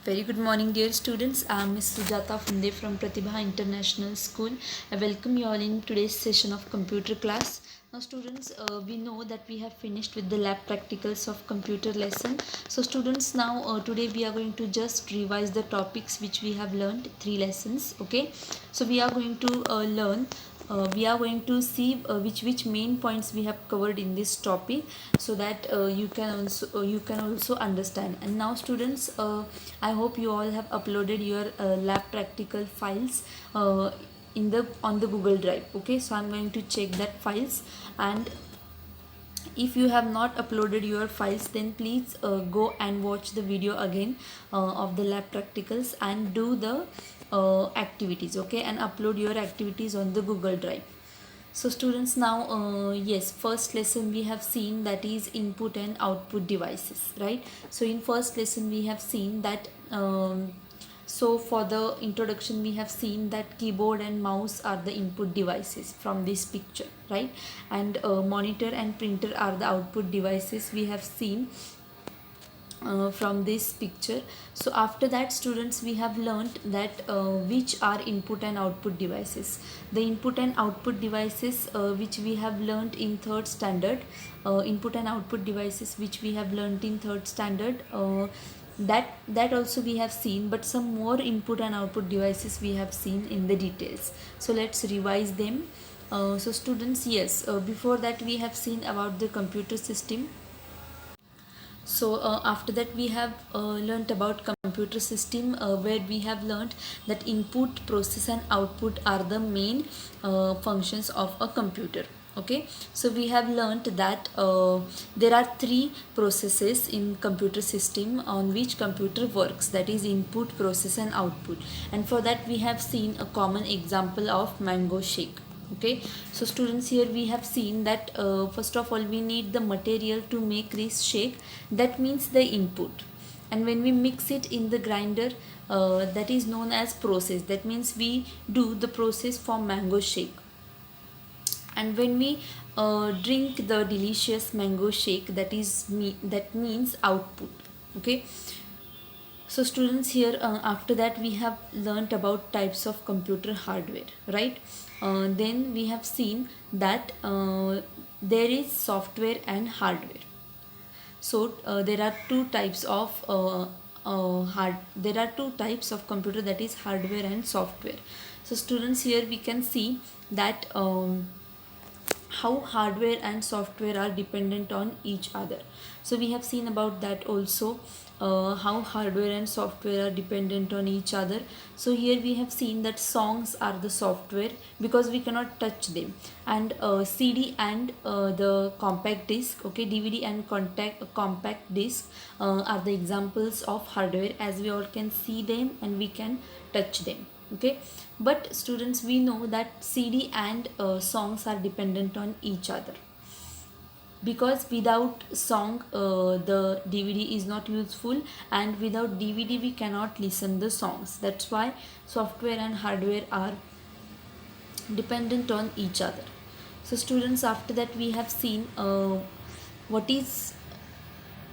Very good morning, dear students. I am Ms. Sujata Funde from Pratibha International School. I welcome you all in today's session of computer class. Now, students, we know that we have finished with the lab practicals of computer lesson. So, students, now today we are going to just revise the topics which we have learned, 3 lessons. Okay, so we are going to learn we are going to see which main points we have covered in this topic, so that you can also understand. And now, students, I hope you all have uploaded your lab practical files in the on the Google Drive. Okay, so I'm going to check that files, and if you have not uploaded your files, then please go and watch the video again of the lab practicals and do the activities. Okay, and upload your activities on the Google Drive. So, students, now yes, first lesson we have seen, that is input and output devices, right? So in first lesson we have seen that so for the introduction we have seen that keyboard and mouse are the input devices from this picture, right? And monitor and printer are the output devices we have seen from this picture. So after that, students, we have learnt that which are input and output devices. The input and output devices which we have learnt in third standard, input and output devices which we have learnt in third standard, that also we have seen, but some more input and output devices we have seen in the details. So let's revise them. So students, yes, before that we have seen about the computer system. So after that we have learnt about computer system, where we have learnt that input, process and output are the main functions of a computer. Okay, so we have learnt that there are 3 processes in computer system on which computer works, that is input, process and output. And for that we have seen a common example of mango shake. Okay, so students, here we have seen that first of all we need the material to make this shake, that means the input. And when we mix it in the grinder, that is known as process, that means we do the process for mango shake. And when we drink the delicious mango shake, that means output. Okay, so students, here after that we have learnt about types of computer hardware, right? Then we have seen that there is software and hardware. So there are two types of there are two types of computer, that is hardware and software. So students, here we can see that how hardware and software are dependent on each other. So we have seen about that also, how hardware and software are dependent on each other. So here we have seen that songs are the software because we cannot touch them, and CD and the compact disc, okay, DVD and compact disc are the examples of hardware, as we all can see them and we can touch them. Okay, but students, we know that CD and songs are dependent on each other, because without song the DVD is not useful, and without DVD we cannot listen the songs. That's why software and hardware are dependent on each other. So students, after that we have seen what is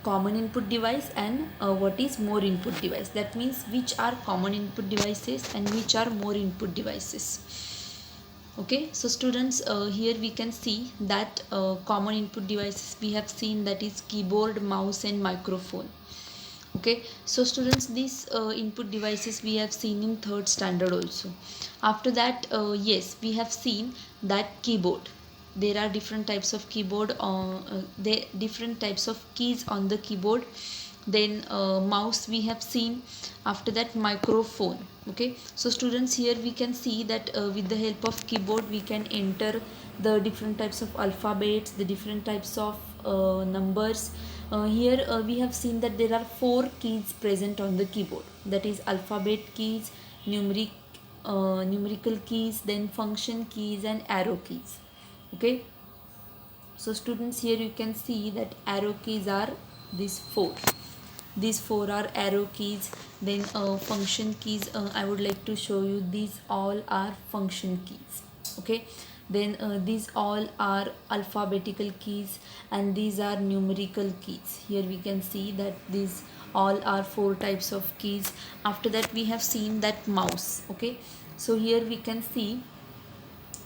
common input device and what is more input device. That means which are common input devices and which are more input devices. Okay, so students, here we can see that common input devices we have seen, that is keyboard, mouse and microphone. Okay, so students, these input devices we have seen in third standard also. After that, yes, we have seen that keyboard, there are different types of keyboard, different types of keys on the keyboard. Then mouse we have seen. After that, microphone. Okay, so students, here we can see that with the help of keyboard we can enter the different types of alphabets, the different types of numbers. Here we have seen that there are 4 keys present on the keyboard, that is alphabet keys, numerical keys, then function keys and arrow keys. Okay, so students, here you can see that arrow keys are these 4 are arrow keys. Then function keys, I would like to show you, these all are function keys. Okay, then these all are alphabetical keys and these are numerical keys. Here we can see that these all are 4 types of keys. After that we have seen that mouse. Okay, so here we can see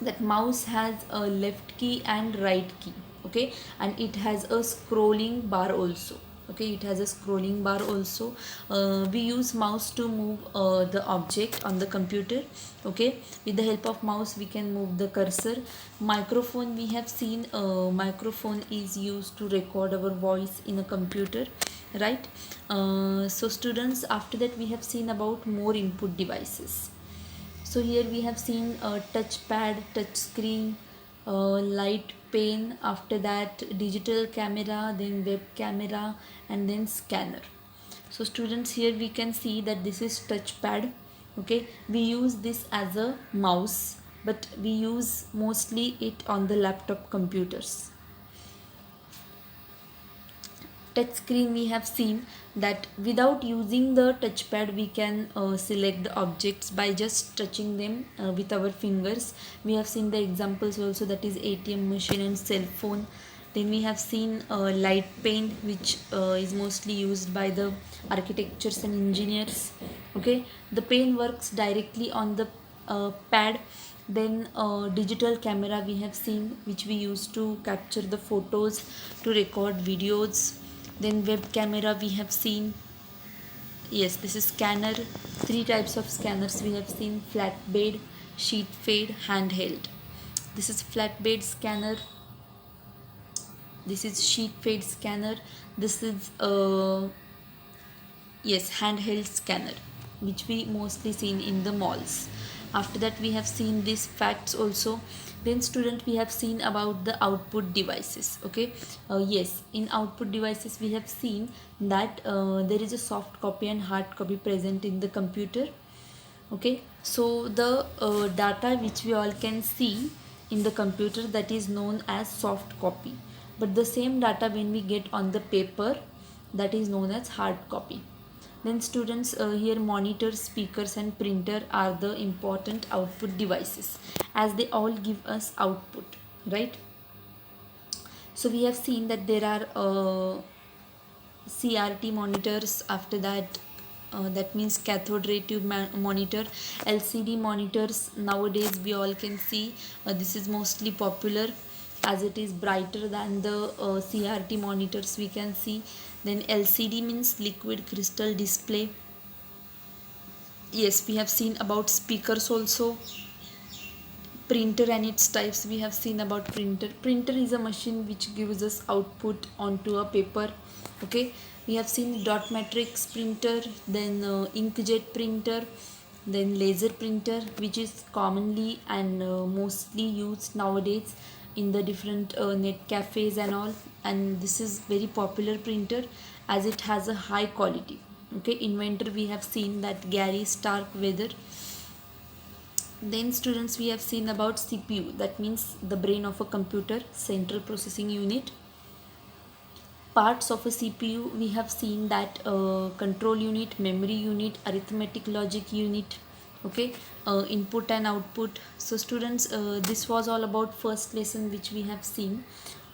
that mouse has a left key and right key. Okay, and it has a scrolling bar also. Okay, it has a scrolling bar also. We use mouse to move the object on the computer. Okay, with the help of mouse we can move the cursor. Microphone, we have seen microphone is used to record our voice in a computer, right? So students, after that we have seen about more input devices. So here we have seen a touchpad, touch screen, light pane, after that digital camera, then web camera, and then scanner. So students, here we can see that this is touchpad. Okay, we use this as a mouse, but we use mostly it on the laptop computers. Touch screen, we have seen that without using the touchpad we can select the objects by just touching them with our fingers. We have seen the examples also, that is ATM machine and cell phone. Then we have seen light paint, which is mostly used by the architects and engineers. Okay, the pen works directly on the pad. Then digital camera we have seen, which we use to capture the photos, to record videos. Then web camera we have seen. Yes, this is scanner. 3 types of scanners we have seen: flatbed, sheet fed, handheld. This is flatbed scanner, this is sheet fed scanner, this is yes, handheld scanner, which we mostly seen in the malls. After that we have seen these facts also. Then student, we have seen about the output devices. Okay, yes, in output devices we have seen that there is a soft copy and hard copy present in the computer. Okay, so the data which we all can see in the computer, that is known as soft copy, but the same data when we get on the paper, that is known as hard copy. Then students, here monitors, speakers and printer are the important output devices, as they all give us output, right? So we have seen that there are CRT monitors. After that, that means cathode ray tube monitor. LCD monitors nowadays we all can see, this is mostly popular as it is brighter than the CRT monitors we can see. Then LCD means liquid crystal display. Yes, we have seen about speakers also. Printer and its types, we have seen about printer. Printer is a machine which gives us output onto a paper. Okay, we have seen dot matrix printer, then inkjet printer, then laser printer, which is commonly and mostly used nowadays in the different net cafes and all. And this is very popular printer as it has a high quality. Okay, inventor, we have seen that Gary Starkweather. Then students, we have seen about CPU, that means the brain of a computer, central processing unit. Parts of a CPU, we have seen that control unit, memory unit, arithmetic logic unit. Okay, input and output. So students, this was all about first lesson which we have seen.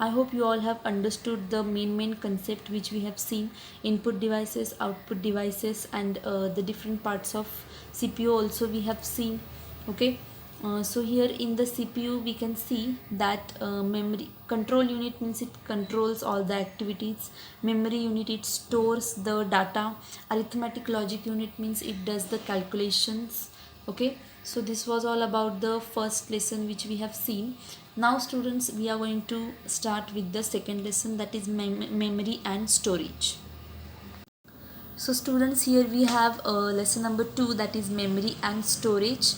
I hope you all have understood the main concept which we have seen: input devices, output devices, and the different parts of CPU also we have seen. Okay, so here in the CPU we can see that memory control unit means it controls all the activities. Memory unit, it stores the data. Arithmetic logic unit means it does the calculations. Okay, so this was all about the first lesson which we have seen. Now students, we are going to start with the second lesson, that is memory and storage. So students, here we have lesson number 2, that is memory and storage.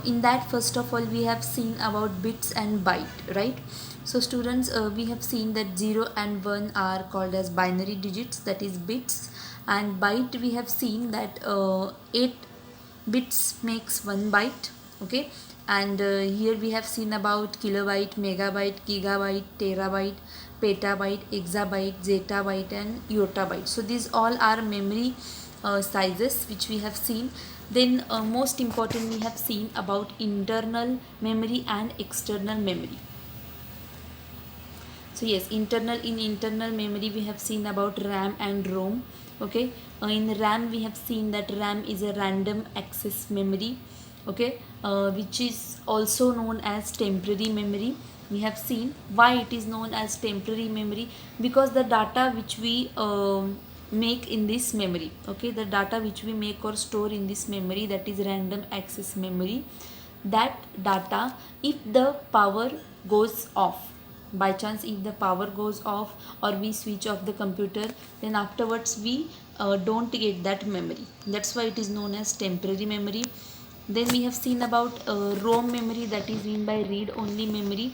In that, first of all, we have seen about bits and byte, right? So students, we have seen that 0 and 1 are called as binary digits, that is bits. And byte, we have seen that 8 bits makes 1 byte. Okay, and here we have seen about kilobyte, megabyte, gigabyte, terabyte, petabyte, exabyte, zettabyte and yottabyte. So these all are memory sizes which we have seen. Then most important, we have seen about internal memory and external memory. So yes, in internal memory we have seen about RAM and ROM. Okay, in RAM we have seen that RAM is a random access memory. Okay, which is also known as temporary memory. We have seen why it is known as temporary memory, because the data which we make in this memory, okay, the data which we make or store in this memory, that is random access memory, that data, if the power goes off, by chance if the power goes off or we switch off the computer, then afterwards we don't get that memory. That's why it is known as temporary memory. Then we have seen about ROM memory, that is mean by read only memory.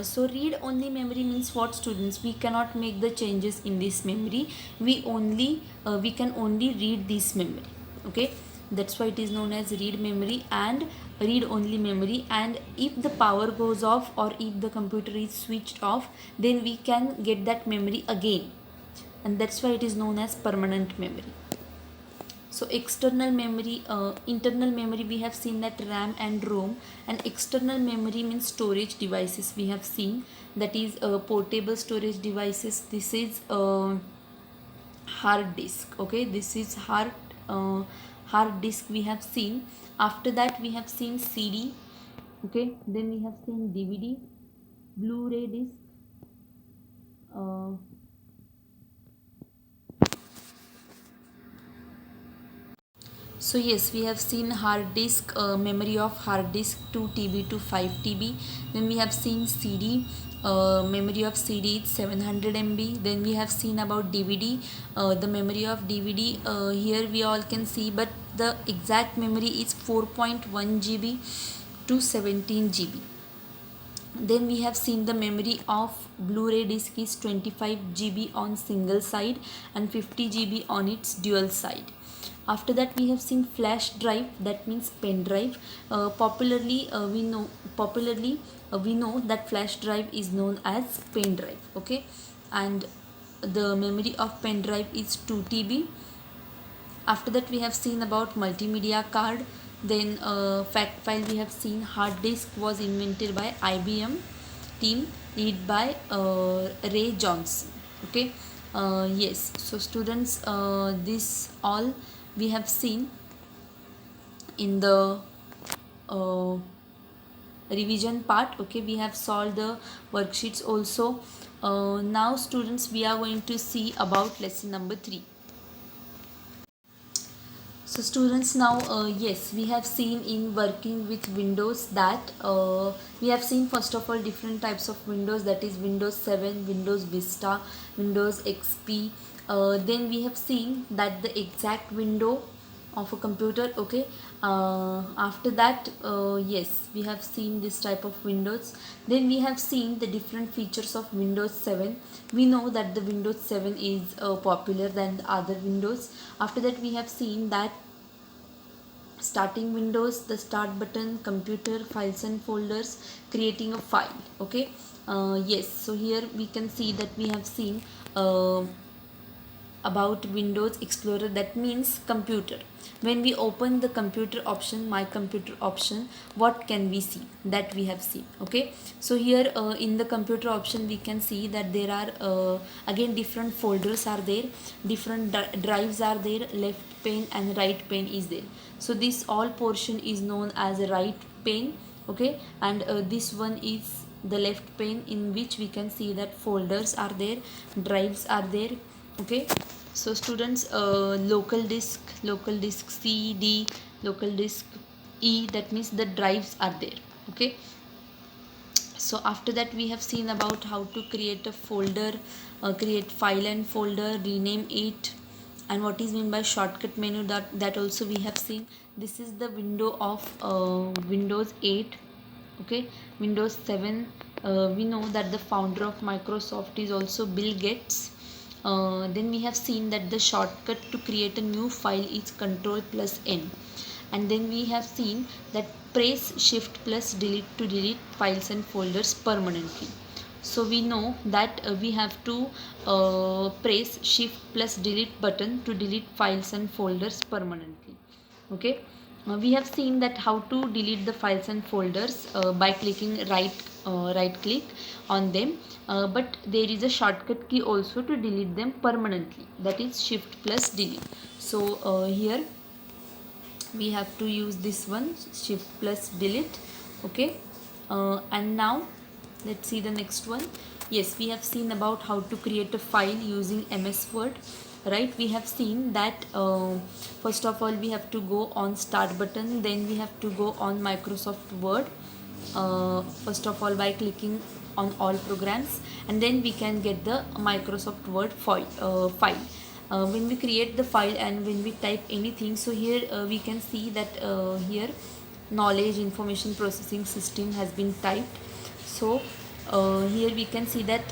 So read only memory means what, students? We cannot make the changes in this memory. We can only read this memory. Okay, that's why it is known as read memory and read only memory. And if the power goes off or if the computer is switched off, then we can get that memory again, and that's why it is known as permanent memory. So external memory, internal memory, we have seen that RAM and ROM, and external memory means storage devices. We have seen that is portable storage devices. This is hard disk. Okay, this is hard disk we have seen. After that we have seen CD. Okay, then we have seen DVD, Blu-ray disc. So yes, we have seen hard disk, memory of hard disk 2 TB to 5 TB. Then we have seen CD, memory of CD is 700 MB. Then we have seen about DVD, the memory of DVD, here we all can see, but the exact memory is 4.1 GB to 17 GB. Then we have seen the memory of Blu-ray disc is 25 GB on single side and 50 GB on its dual side. After that we have seen flash drive, that means pen drive. Popularly we know that flash drive is known as pen drive. Okay, and the memory of pen drive is 2 TB. After that we have seen about multimedia card. Then fact file, we have seen hard disk was invented by IBM team led by Ray Johnson. Okay, yes, so students, this all we have seen in the revision part. Okay, we have solved the worksheets also. Now students, we are going to see about lesson number 3. So students, now yes, we have seen in working with Windows that we have seen first of all different types of Windows, that is Windows 7, Windows Vista, Windows XP. Then we have seen that the exact window of a computer. Okay, after that yes, we have seen this type of Windows. Then we have seen the different features of Windows 7. We know that the Windows 7 is popular than the other Windows. After that we have seen that starting Windows, the start button, computer, files and folders, creating a file. Okay, yes, so here we can see that we have seen about Windows Explorer, that means computer. When we open the computer option, my computer option, what can we see? That we have seen. Okay, so here in the computer option we can see that there are again different folders are there, different drives are there, left pane and right pane is there. So this all portion is known as a right pane. Okay, and this one is the left pane, in which we can see that folders are there, drives are there. Okay, so students, local disk C, D, local disk E, that means the drives are there. Okay, so after that we have seen about how to create a folder, create file and folder, rename it, and what is meant by shortcut menu, that also we have seen. This is the window of Windows 8. Okay, Windows 7, we know that the founder of Microsoft is also Bill Gates. Then we have seen that the shortcut to create a new file is Ctrl plus N. And then we have seen that press Shift plus Delete to delete files and folders permanently. So we know that we have to press Shift plus Delete button to delete files and folders permanently. Okay, we have seen that how to delete the files and folders by clicking right click on them, but there is a shortcut key also to delete them permanently, that is shift plus delete. So here we have to use this one, shift plus delete. Okay, and now let's see the next one. Yes, we have seen about how to create a file using MS Word, right? We have seen that first of all we have to go on start button, then we have to go on Microsoft Word, first of all by clicking on all programs, and then we can get the Microsoft Word file. When we create the file and when we type anything, so here we can see that here knowledge information processing system has been typed. So here we can see that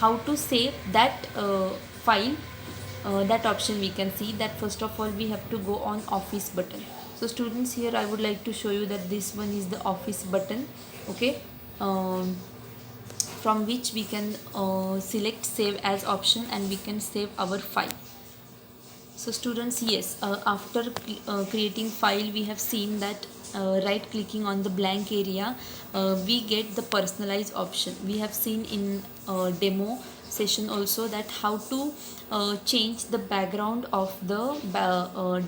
how to save that file, that option we can see that first of all we have to go on office button. So students, here I would like to show you that this one is the office button. Okay, from which we can select save as option and we can save our file. So students, yes, after creating file, we have seen that right clicking on the blank area, we get the personalize option. We have seen in demo session also that how to change the background of the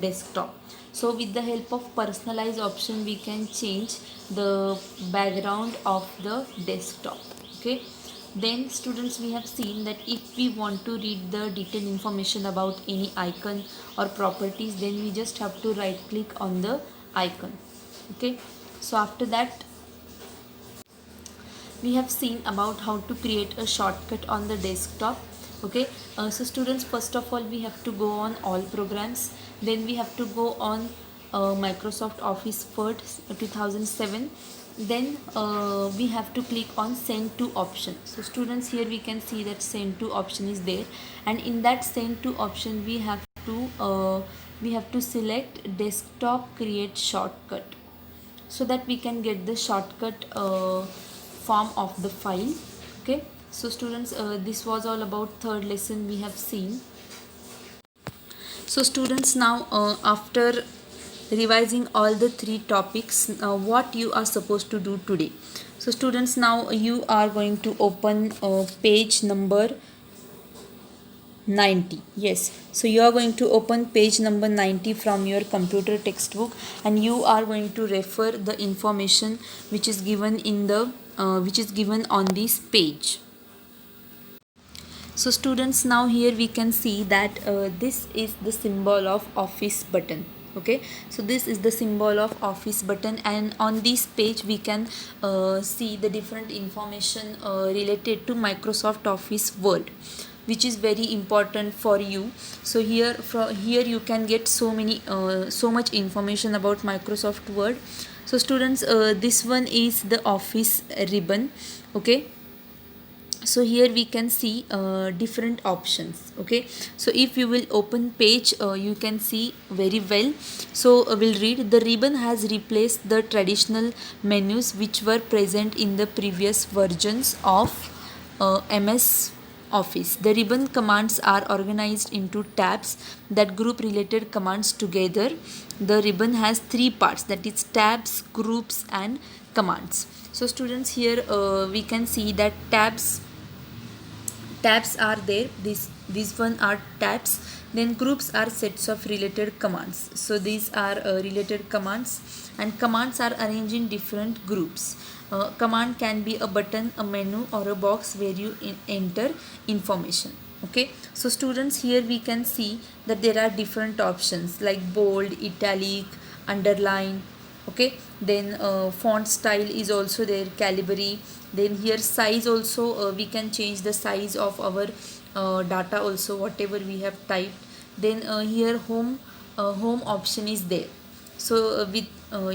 desktop. So with the help of personalize option, we can change the background of the desktop. Okay, then students, we have seen that if we want to read the detailed information about any icon or properties, then we just have to right click on the icon. Okay, so after that we have seen about how to create a shortcut on the desktop. Okay, so students, first of all we have to go on all programs, then we have to go on Microsoft Office Word 2007, then we have to click on send to option. So students, here we can see that send to option is there, and in that send to option we have to select desktop create shortcut, so that we can get the shortcut form of the file. Okay, so students, this was all about third lesson we have seen. So students, now after revising all the three topics, what you are supposed to do today. So students, now you are going to open page number 90. Yes, so you are going to open page number 90 from your computer textbook, and you are going to refer the information which is given in the which is given on this page. So students, now here we can see that this is the symbol of office button. Okay, so this is the symbol of office button, and on this page we can see the different information related to Microsoft Office Word, which is very important for you. So here you can get so much information about Microsoft Word. So students, this one is the office ribbon. Okay, so here we can see different options. Okay, so if you will open page, you can see very well. So we'll read: the ribbon has replaced the traditional menus which were present in the previous versions of MS Office. The ribbon commands are organized into tabs that group related commands together. The ribbon has three parts, that is tabs, groups and commands. So students, here we can see that tabs are there. These one are tabs, then groups are sets of related commands. So these are related commands, and commands are arranged in different groups. Command can be a button, a menu or a box where you enter information. Okay, so students, here we can see that there are different options like bold, italic, underline. Okay, then font style is also there, Calibri. Then here size also, we can change the size of our data also, whatever we have typed. Then here home option is there. So with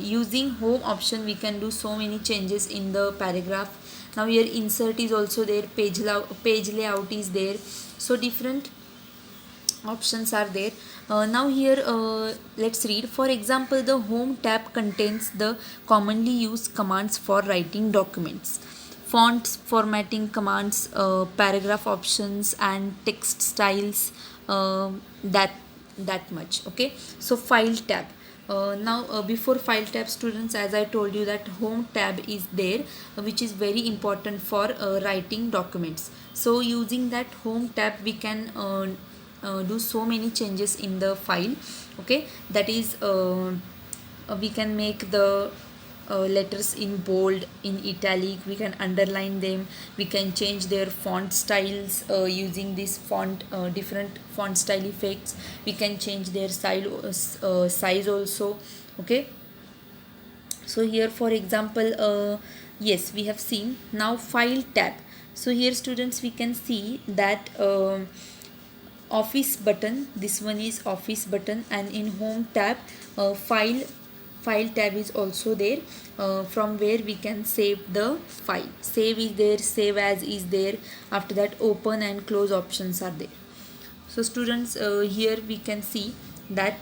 using home option we can do so many changes in the paragraph. Now here insert is also there, page layout is there. So different options are there. Now here let's read. For example, the home tab contains the commonly used commands for writing documents, fonts, formatting commands, paragraph options and text styles, that much. Okay, so file tab. Now before file tab, students, as I told you that home tab is there, which is very important for writing documents. So using that home tab we can do so many changes in the file. Okay, that is we can make the letters in bold, in italic, we can underline them, we can change their font styles using this font different font style effects, we can change their size also. Okay, so here for example, yes, we have seen now file tab. So here students, we can see that office button, this one is office button, and in home tab file tab is also there, from where we can save the file. Save is there, save as is there, after that open and close options are there. So students, here we can see that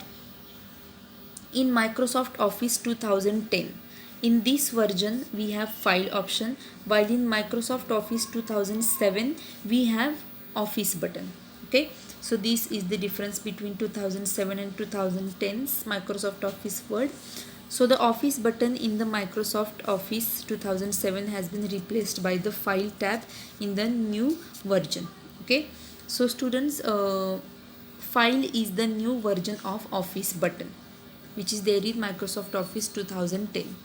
in Microsoft Office 2010, in this version we have file option, while in Microsoft Office 2007 we have office button. Okay, so this is the difference between 2007 and 2010's Microsoft Office Word. So the office button in the Microsoft Office 2007 has been replaced by the file tab in the new version. Okay, so students, file is the new version of office button which is there in Microsoft Office 2010.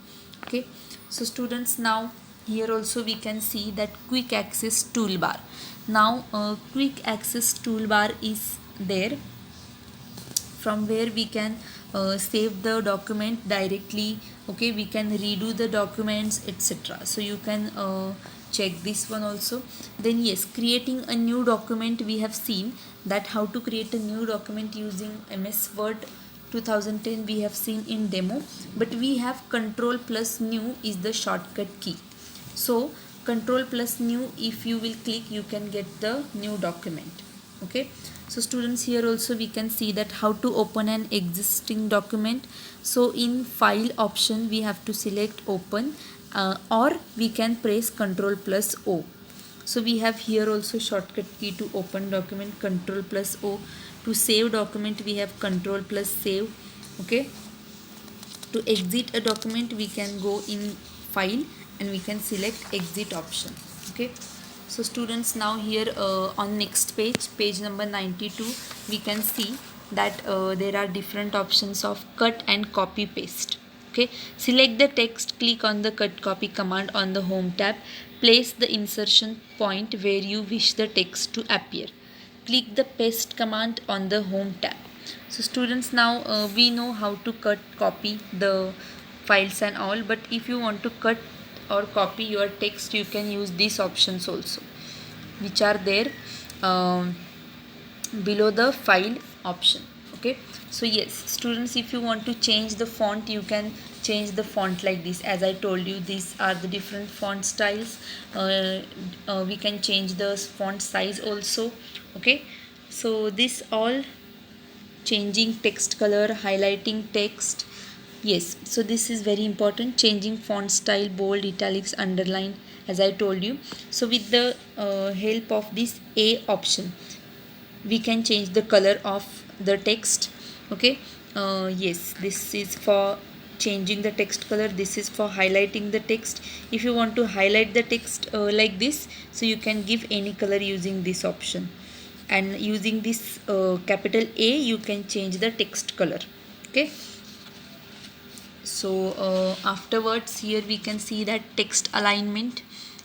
Okay, so students, now here also we can see that quick access toolbar. Now quick access toolbar is there, from where we can save the document directly. Okay, we can redo the documents, etc. So you can check this one also. Then yes, creating a new document, we have seen that how to create a new document using MS Word 2010 we have seen in demo, but we have control plus new is the shortcut key. So control plus new, if you will click, you can get the new document. Okay, so students, here also we can see that how to open an existing document. So in file option we have to select open, or we can press control plus O. So we have here also shortcut key to open document, control plus O. To save document we have control plus save. Okay, to exit a document we can go in file and we can select exit option. Okay, so students, now here on next page, page number 92, we can see that there are different options of cut and copy paste. Okay, select the text, click on the cut copy command on the home tab, place the insertion point where you wish the text to appear, click the paste command on the home tab. So students, now we know how to cut copy the files and all, but if you want to cut or copy your text, you can use these options also, which are there below the file option. Okay, so yes students, if you want to change the font, you can change the font like this. As I told you, these are the different font styles. We can change the font size also. Okay, so this all changing text color, highlighting text. Yes, so this is very important, changing font style, bold, italics, underline, as I told you. So with the help of this A option, we can change the color of the text. Okay, yes, this is for changing the text color, this is for highlighting the text. If you want to highlight the text like this, so you can give any color using this option, and using this capital A you can change the text color. Okay, so afterwards here we can see that text alignment.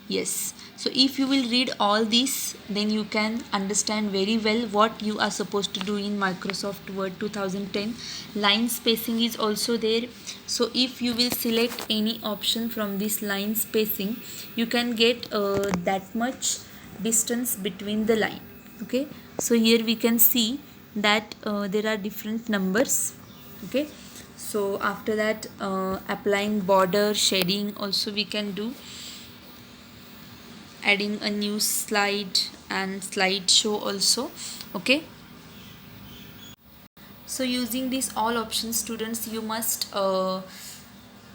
Yes, so if you will read all these, then you can understand very well what you are supposed to do in Microsoft Word 2010. Line spacing is also there. So if you will select any option from this line spacing, you can get that much distance between the line. Okay, so here we can see that there are different numbers. Okay, so after that applying border, shading also we can do, adding a new slide and slideshow also. Okay, so using these all options, students, you must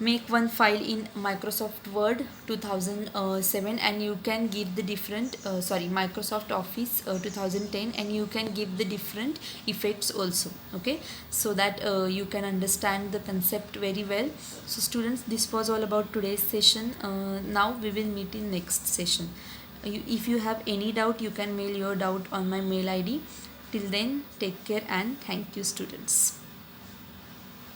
make one file in Microsoft Word 2007, and you can give the different Microsoft Office 2010, and you can give the different effects also. Okay, so that you can understand the concept very well. So students, this was all about today's session. Now we will meet in next session. If you have any doubt, you can mail your doubt on my mail ID. Till then, take care and thank you, students.